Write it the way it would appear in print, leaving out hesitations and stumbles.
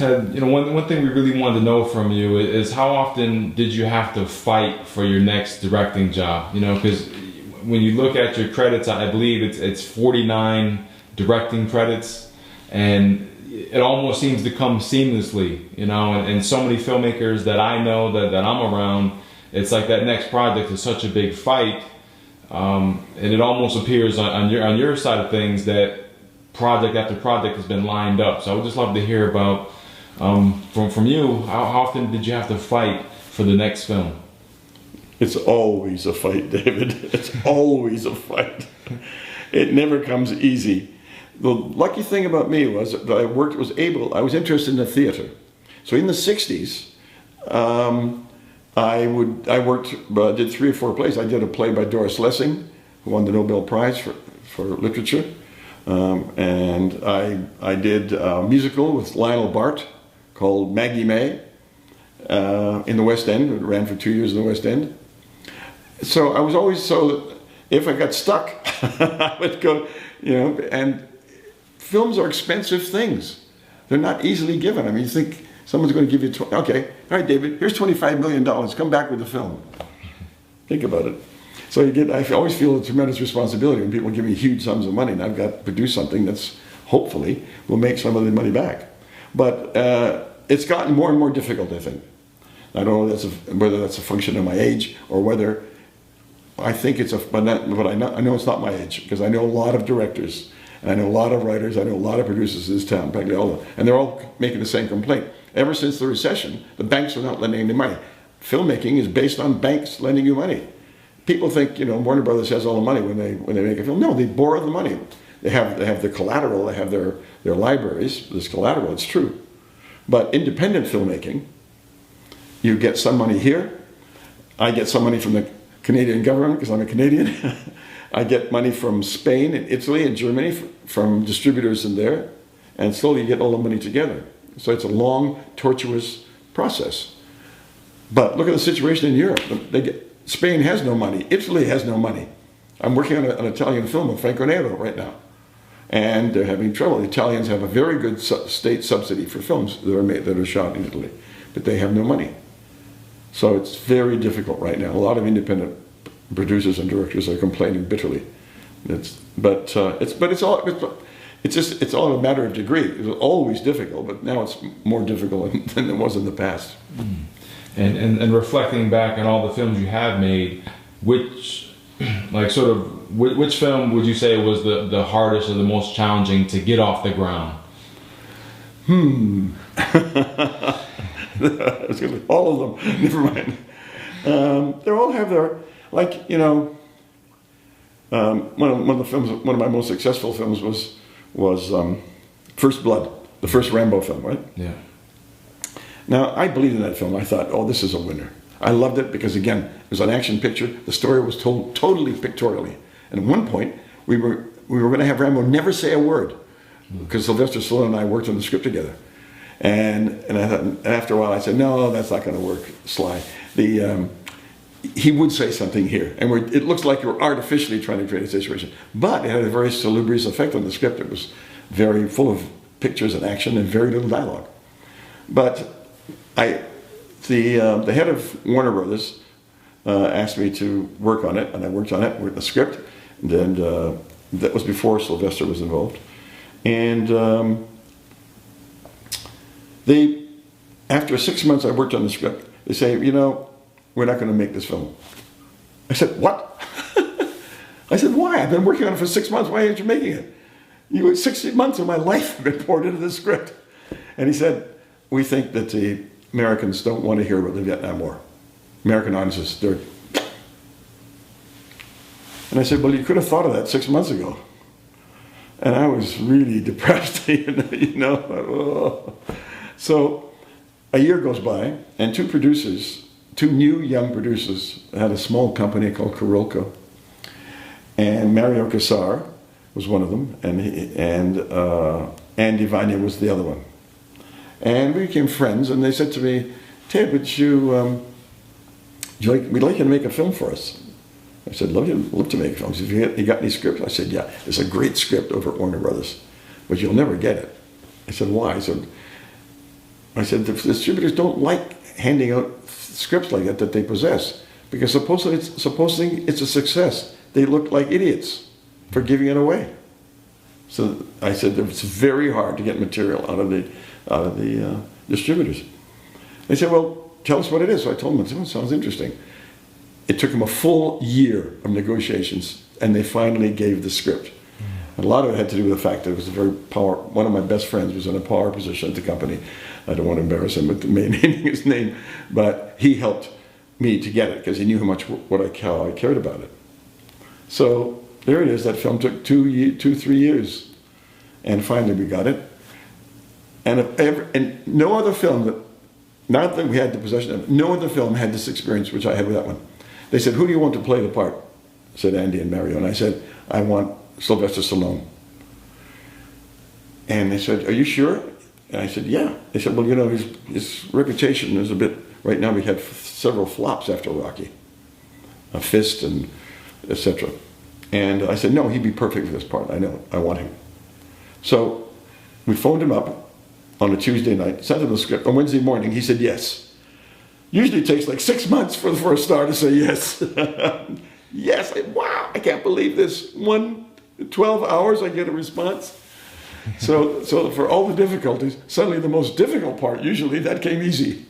Ted, one thing we really wanted to know from you is how often did you have to fight for your next directing job? Because when you look at your credits, I believe it's 49 directing credits, and it almost seems to come seamlessly, and so many filmmakers that I know that I'm around, it's like that next project is such a big fight, and it almost appears on your side of things that project after project has been lined up. So I would just love to hear about from you, how often did you have to fight for the next film? It's always a fight, David. It's always a fight. It never comes easy. The lucky thing about me was that I was interested in the theater. So in the 60s, I did 3 or 4 plays. I did a play by Doris Lessing, who won the Nobel Prize for literature. And I did a musical with Lionel Bart called Maggie May in the West End. It ran for 2 years in the West End. So I was always if I got stuck, I would go, and films are expensive things. They're not easily given. I mean, you think someone's going to give you, okay, all right, David, here's $25 million, come back with a film. Think about it. So I always feel a tremendous responsibility when people give me huge sums of money, and I've got to produce something that's hopefully will make some of the money back. But it's gotten more and more difficult, I think. I don't know whether that's a function of my age or whether I think it's but I know it's not my age, because I know a lot of directors, and I know a lot of writers, I know a lot of producers in this town, practically all of them, and they're all making the same complaint. Ever since the recession, the banks are not lending any money. Filmmaking is based on banks lending you money. People think, Warner Brothers has all the money when they make a film. No, they borrow the money. They have the collateral, they have their libraries, this collateral, it's true. But independent filmmaking, you get some money here. I get some money from the Canadian government because I'm a Canadian. I get money from Spain and Italy and Germany from distributors in there, and slowly you get all the money together. So it's a long, tortuous process. But look at the situation in Europe. Spain has no money. Italy has no money. I'm working on an Italian film with Franco Nero right now, and they're having trouble. The Italians have a very good state subsidy for films that are shot in Italy, but they have no money. So it's very difficult right now. A lot of independent producers and directors are complaining bitterly. It's all a matter of degree. It was always difficult, but now it's more difficult than it was in the past. Mm. And reflecting back on all the films you have made, which film would you say was the hardest or the most challenging to get off the ground? All of them. Never mind. They all have their, one of my most successful films was First Blood, the first Rambo film, right? Yeah. Now, I believed in that film. I thought, oh, this is a winner. I loved it because, again, it was an action picture. The story was told totally pictorially. And at one point, we were going to have Rambo never say a word, because Sylvester Stallone and I worked on the script together. And I thought, and after a while, I said, no, that's not going to work, Sly. He would say something here, and it looks like you're artificially trying to create a situation. But it had a very salubrious effect on the script. It was very full of pictures and action and very little dialogue. But the head of Warner Brothers asked me to work on it, and I worked on it, worked the script, and that was before Sylvester was involved. And after 6 months I worked on the script, they say, we're not going to make this film. I said, what? I said, why? I've been working on it for 6 months. Why aren't you making it? 60 months of my life have been poured into this script. And he said, we think that the Americans don't want to hear about the Vietnam War. American audiences, they're... And I said, well, you could have thought of that 6 months ago. And I was really depressed, So a year goes by, and two new young producers had a small company called Carolco. And Mario Casar was one of them, and Andy Vanya was the other one. And we became friends, and they said to me, Ted, we'd like you to make a film for us. I said, love to make a film. He said, you got any scripts? I said, yeah, there's a great script over at Warner Brothers, but you'll never get it. I said, why? He said, I said, the distributors don't like handing out scripts like that they possess, because supposedly it's a success. They look like idiots for giving it away. So I said, it's very hard to get material out of the distributors. They said, well, tell us what it is. So I told them, it sounds interesting. It took them a full year of negotiations, and they finally gave the script. And a lot of it had to do with the fact that it was one of my best friends was in a power position at the company. I don't want to embarrass him with naming his name, but he helped me to get it because he knew how much how I cared about it. So there it is. That film took 3 years, and finally we got it. And no other film not that we had the possession of, no other film had this experience which I had with that one. They said, "Who do you want to play the part?" Said Andy and Mario, and I said, "I want Sylvester Stallone." And they said, "Are you sure?" And I said, "Yeah." They said, "Well, you know, his reputation is a bit, right now we had several flops after Rocky. A Fist and etc." And I said, "No, he'd be perfect for this part. I know, I want him." So we phoned him up on a Tuesday night, sent him the script. On Wednesday morning, he said yes. Usually it takes like 6 months for a star to say yes. Yes, wow, I can't believe this. 12 hours I get a response. So for all the difficulties, suddenly the most difficult part, usually that came easy.